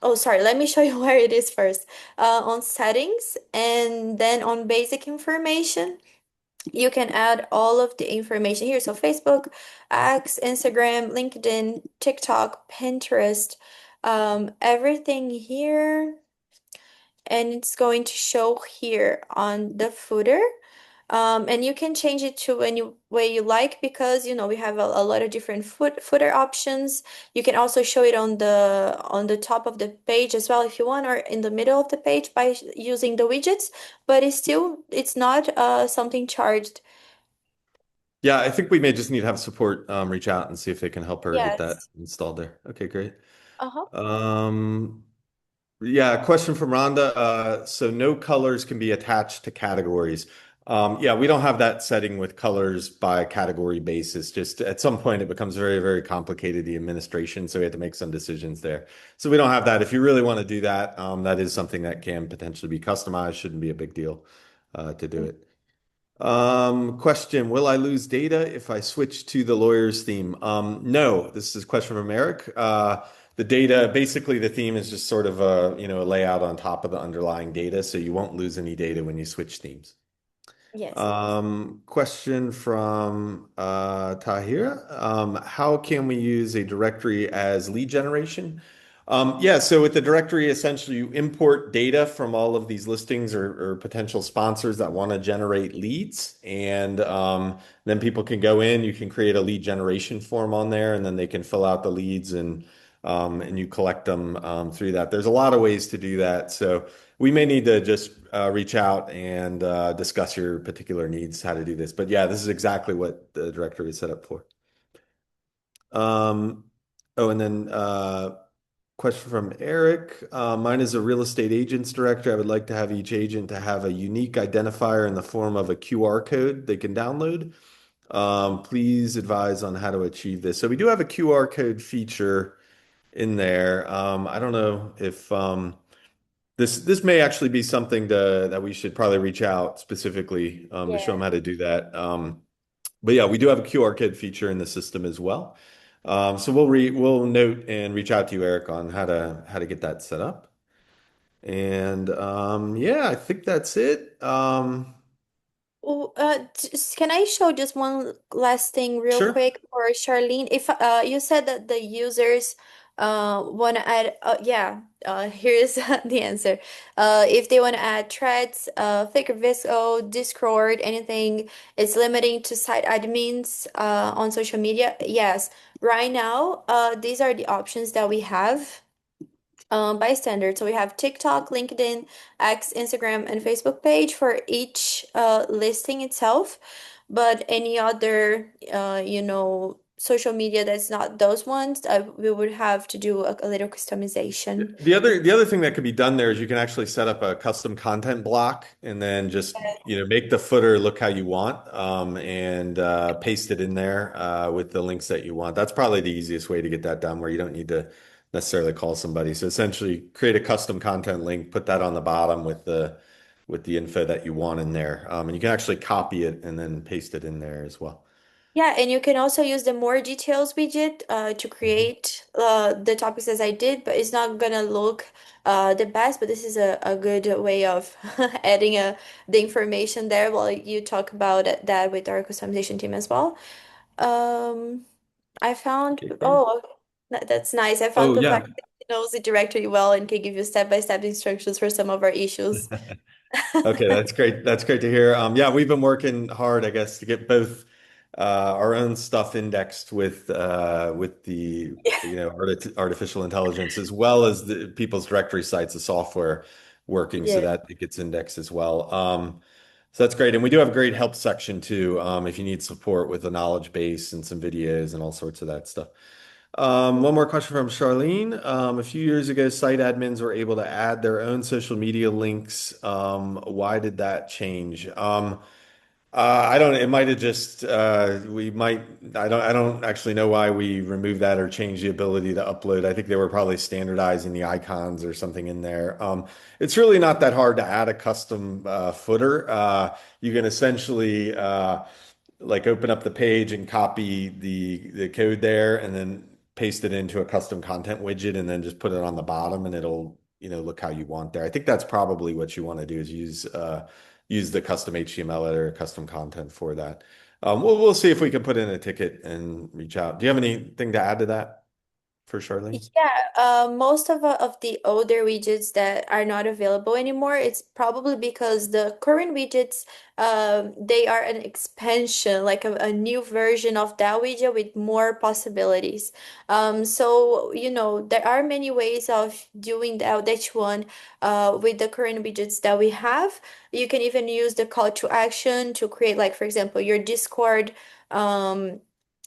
Oh, sorry. Let me show you where it is first. On settings and then on basic information. You can add all of the information here. So Facebook, X, Instagram, LinkedIn, TikTok, Pinterest, everything here. And it's going to show here on the footer. And you can change it to any way you like because we have a lot of different footer options. You can also show it on the top of the page as well if you want, or in the middle of the page by using the widgets. But it's not something charged. Yeah, I think we may just need to have support reach out and see if they can help her get that Yes. installed there. Okay, great. Uh-huh. Um, Yeah, question from Rhonda. So no colors can be attached to categories. Yeah, we don't have that setting with colors by category basis. Just at some point, it becomes very, very complicated, the administration. So we have to make some decisions there. So we don't have that. If you really want to do that, that is something that can potentially be customized. Shouldn't be a big deal to do it. Question, will I lose data if I switch to the lawyer's theme? No, this is a question from Eric. The data, basically the theme is just sort of a layout on top of the underlying data, so you won't lose any data when you switch themes. Yes. Question from Tahira. How can we use a directory as lead generation? Yeah, so with the directory, essentially you import data from all of these listings or potential sponsors that want to generate leads. And then people can go in, you can create a lead generation form on there, and then they can fill out the leads and and you collect them through that. There's a lot of ways to do that. So we may need to just reach out and discuss your particular needs, how to do this. But yeah, this is exactly what the directory is set up for. Um, oh, and then question from Eric. Mine is a real estate agents directory. I would like to have each agent to have a unique identifier in the form of a QR code they can download. Please advise on how to achieve this. So we do have a QR code feature in there. I don't know if this may actually be something that we should probably reach out specifically to show them Yeah. how to do that. But yeah, we do have a QR code feature in the system as well. So we'll note and reach out to you, Eric, on how to get that set up. And yeah, I think that's it. Can I show just one last thing real Sure. quick for Charlene? If you said that the users want to add, yeah, here's the answer. If they want to add threads, Flickr, Visco, Discord, anything, it's limiting to site admins on social media. Yes, right now, these are the options that we have by standard. So we have TikTok, LinkedIn, X, Instagram, and Facebook page for each listing itself. But any other, social media that's not those ones, we would have to do a little customization. The other thing that could be done there is you can actually set up a custom content block and then just make the footer look how you want and paste it in there with the links that you want. That's probably the easiest way to get that done where you don't need to necessarily call somebody. So essentially create a custom content link, put that on the bottom with the info that you want in there. And you can actually copy it and then paste it in there as well. Yeah, and you can also use the more details widget to Mhm. create the topics as I did, but it's not gonna look the best, but this is a good way of adding the information there while you talk about that with our customization team as well. Um, I found, Okay, great. oh, that's nice. I found Oh yeah. Perplexity knows the directory well and can give you step-by-step instructions for some of our issues. Okay, that's great. That's great to hear. Yeah, we've been working hard, I guess, to get both our own stuff indexed with the artificial intelligence as well as the people's directory sites, the software working so Yeah. that it gets indexed as well. So that's great, and we do have a great help section too. If you need support with a knowledge base and some videos and all sorts of that stuff. One more question from Charlene. A few years ago, site admins were able to add their own social media links. Why did that change? I don't, it might have just, I don't actually know why we removed that or changed the ability to upload. I think they were probably standardizing the icons or something in there. It's really not that hard to add a custom footer. You can essentially, like open up the page and copy the code there and then paste it into a custom content widget and then just put it on the bottom and it'll look how you want there. I think that's probably what you want to do is use the custom HTML editor, custom content for that. We'll see if we can put in a ticket and reach out. Do you have anything to add to that for Charlene? Yeah, most of the older widgets that are not available anymore, it's probably because the current widgets, they are an expansion, like a new version of that widget with more possibilities. So, there are many ways of doing that one, with the current widgets that we have. You can even use the call to action to create, like, for example, your Discord.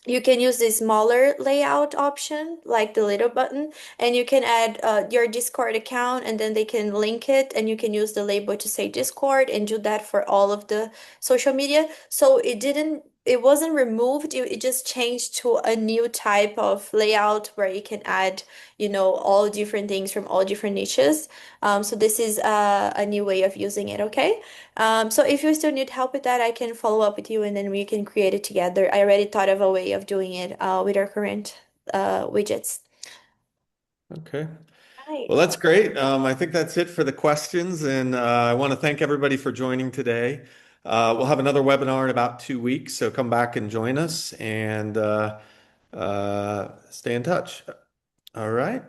You can use the smaller layout option, like the little button, and you can add your Discord account, and then they can link it, and you can use the label to say Discord and do that for all of the social media. So it wasn't removed, it just changed to a new type of layout where you can add, all different things from all different niches. So this is a new way of using it, okay? So if you still need help with that, I can follow up with you and then we can create it together. I already thought of a way of doing it with our current widgets. Okay. Right. Well, that's great. I think that's it for the questions, and I want to thank everybody for joining today. We'll have another webinar in about 2 weeks, so come back and join us and stay in touch. All right.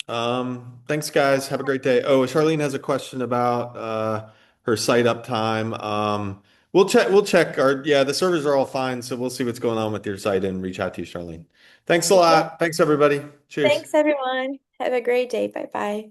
Thanks, guys. Have a great day. Oh, Charlene has a question about her site uptime. We'll check yeah, the servers are all fine, so we'll see what's going on with your site and reach out to you, Charlene. Thanks a Okay. lot. Thanks everybody. Cheers. Thanks, everyone. Have a great day. Bye bye.